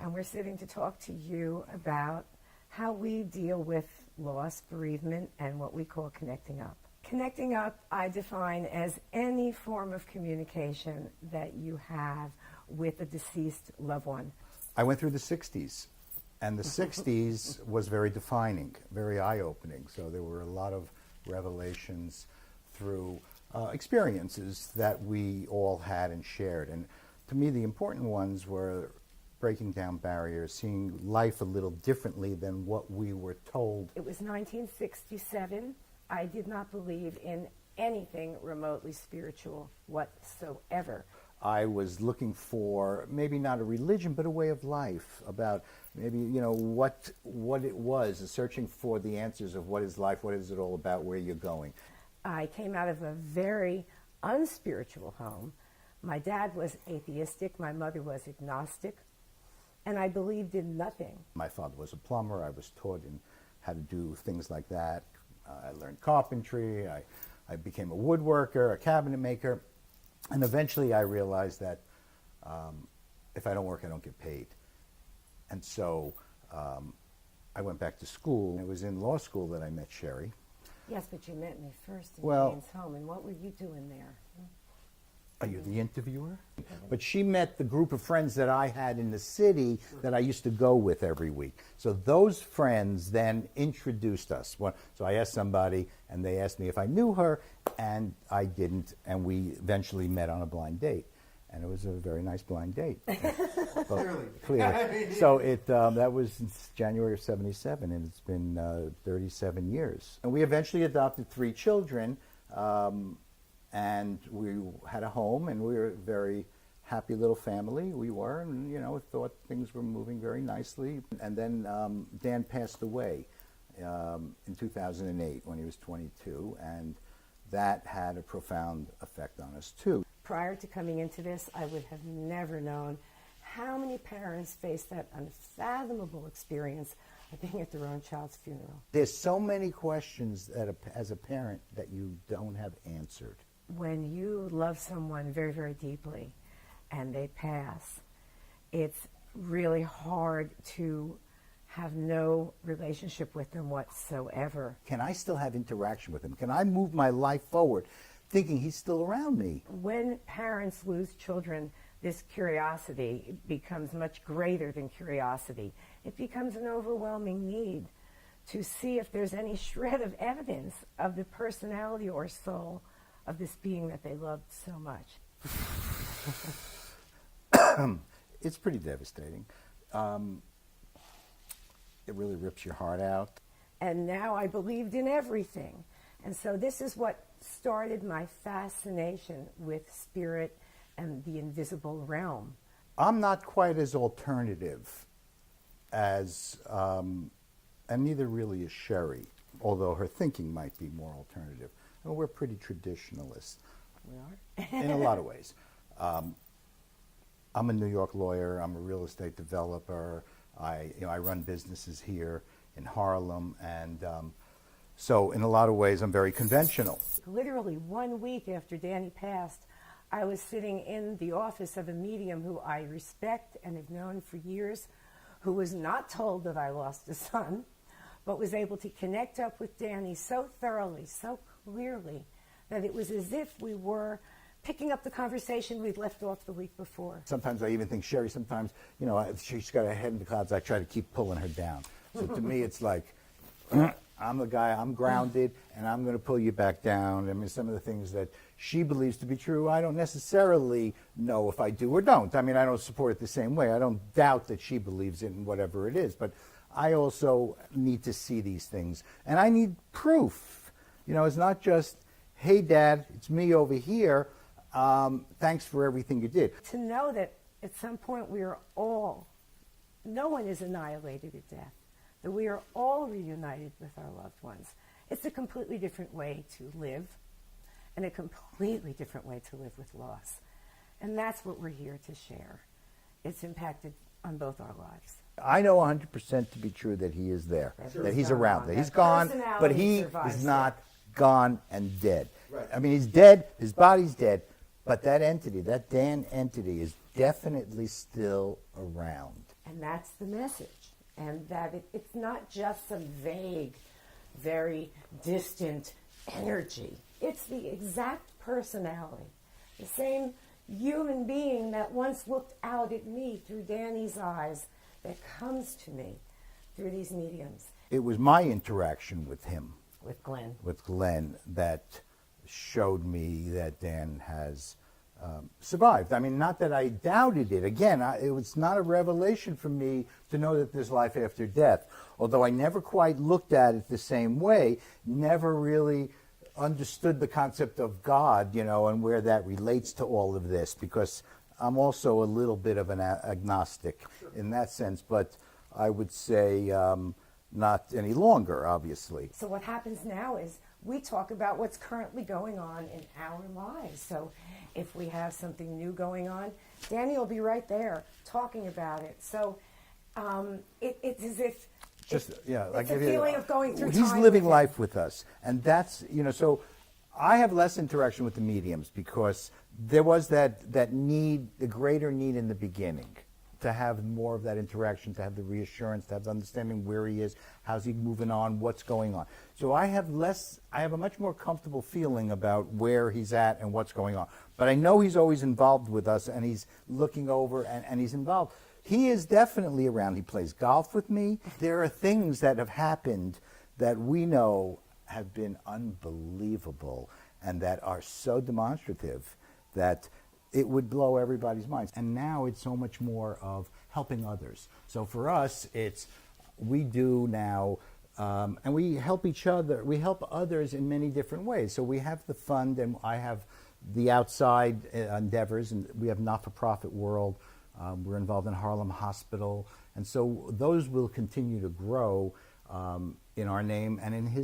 and we're sitting to talk to you about how we deal with loss, bereavement, and what we call connecting up. Connecting up, I define as any form of communication that you have with a deceased loved one. I went through the 60s, and the 60s was very defining, very eye-opening. So there were a lot of revelations through experiences that we all had and shared. And to me, the important ones were breaking down barriers, seeing life a little differently than what we were told. It was 1967. I did not believe in anything remotely spiritual whatsoever. I was looking for maybe not a religion, but a way of life, about maybe, what it was, searching for the answers of what is life, what is it all about, where you're going. I came out of a very unspiritual home. My dad was atheistic, my mother was agnostic, and I believed in nothing. My father was a plumber. I was taught in how to do things like that. I learned carpentry. I became a woodworker, a cabinet maker. And eventually I realized that if I don't work, I don't get paid. And so I went back to school. It was in law school that I met Sheri. Yes, but you met me first in Well, Jane's home, and what were you doing there? Are you the interviewer? But she met the group of friends that I had in the city that I used to go with every week. So those friends then introduced us. So I asked somebody, and they asked me if I knew her, and I didn't, and we eventually met on a blind date. And it was a very nice blind date. Clearly. So that was since January of '77, and it's been 37 years. And we eventually adopted 3 children. And we had a home, and we were a very happy little family. We were, and thought things were moving very nicely. And then Dan passed away in 2008 when he was 22, and that had a profound effect on us too. Prior to coming into this, I would have never known how many parents face that unfathomable experience of being at their own child's funeral. There's so many questions that as a parent that you don't have answered. When you love someone very, very deeply and they pass, it's really hard to have no relationship with them whatsoever. Can I still have interaction with him? Can I move my life forward thinking he's still around me? When parents lose children, this curiosity becomes much greater than curiosity. It becomes an overwhelming need to see if there's any shred of evidence of the personality or soul of this being that they loved so much. It's pretty devastating. It really rips your heart out. And now I believed in everything. And so this is what started my fascination with spirit and the invisible realm. I'm not quite as alternative as, and neither really is Sheri, although her thinking might be more alternative. Well, we're pretty traditionalist. We are? In a lot of ways. I'm a New York lawyer. I'm a real estate developer. I run businesses here in Harlem, and so in a lot of ways I'm very conventional. Literally 1 week after Danny passed, I was sitting in the office of a medium who I respect and have known for years, who was not told that I lost a son, but was able to connect up with Danny so thoroughly, so clearly, that it was as if we were picking up the conversation we'd left off the week before. Sometimes I even think Sheri, sometimes, she's got her head in the clouds. I try to keep pulling her down. So to me, it's like, I'm the guy, I'm grounded, and I'm going to pull you back down. I mean, some of the things that she believes to be true, I don't necessarily know if I do or don't. I mean, I don't support it the same way. I don't doubt that she believes in whatever it is, but I also need to see these things, and I need proof. It's not just, hey, Dad, it's me over here. Thanks for everything you did. To know that at some point no one is annihilated at death, that we are all reunited with our loved ones. It's a completely different way to live, and a completely different way to live with loss. And that's what we're here to share. It's impacted on both our lives. I know 100% to be true that he is there, that he's around, that he's gone, but he is not gone and dead. Right. I mean, he's dead, his body's dead, but that entity, that Dan entity, is definitely still around. And that's the message. And that it's not just some vague, very distant energy. It's the exact personality. The same human being that once looked out at me through Danny's eyes that comes to me through these mediums. It was my interaction with him, With Glenn, that showed me that Dan has survived. I mean, not that I doubted it. Again, it was not a revelation for me to know that there's life after death. Although I never quite looked at it the same way, never really understood the concept of God, and where that relates to all of this, because I'm also a little bit of an agnostic in that sense, but I would say not any longer, obviously. So what happens now is we talk about what's currently going on in our lives. So if we have something new going on, Danny will be right there talking about it. So it's as if it's a feeling of going through time. He's living life with us. And that's, so I have less interaction with the mediums because there was that need, the greater need in the beginning to have more of that interaction, to have the reassurance, to have the understanding where he is, how's he moving on, what's going on. So I have a much more comfortable feeling about where he's at and what's going on. But I know he's always involved with us, and he's looking over, and he's involved. He is definitely around. He plays golf with me. There are things that have happened that we know have been unbelievable and that are so demonstrative that it would blow everybody's minds. And now it's so much more of helping others. So for us, we do now, and we help each other. We help others in many different ways. So we have the fund, and I have the outside endeavors, and we have not-for-profit world. We're involved in Harlem Hospital. And so those will continue to grow in our name and in his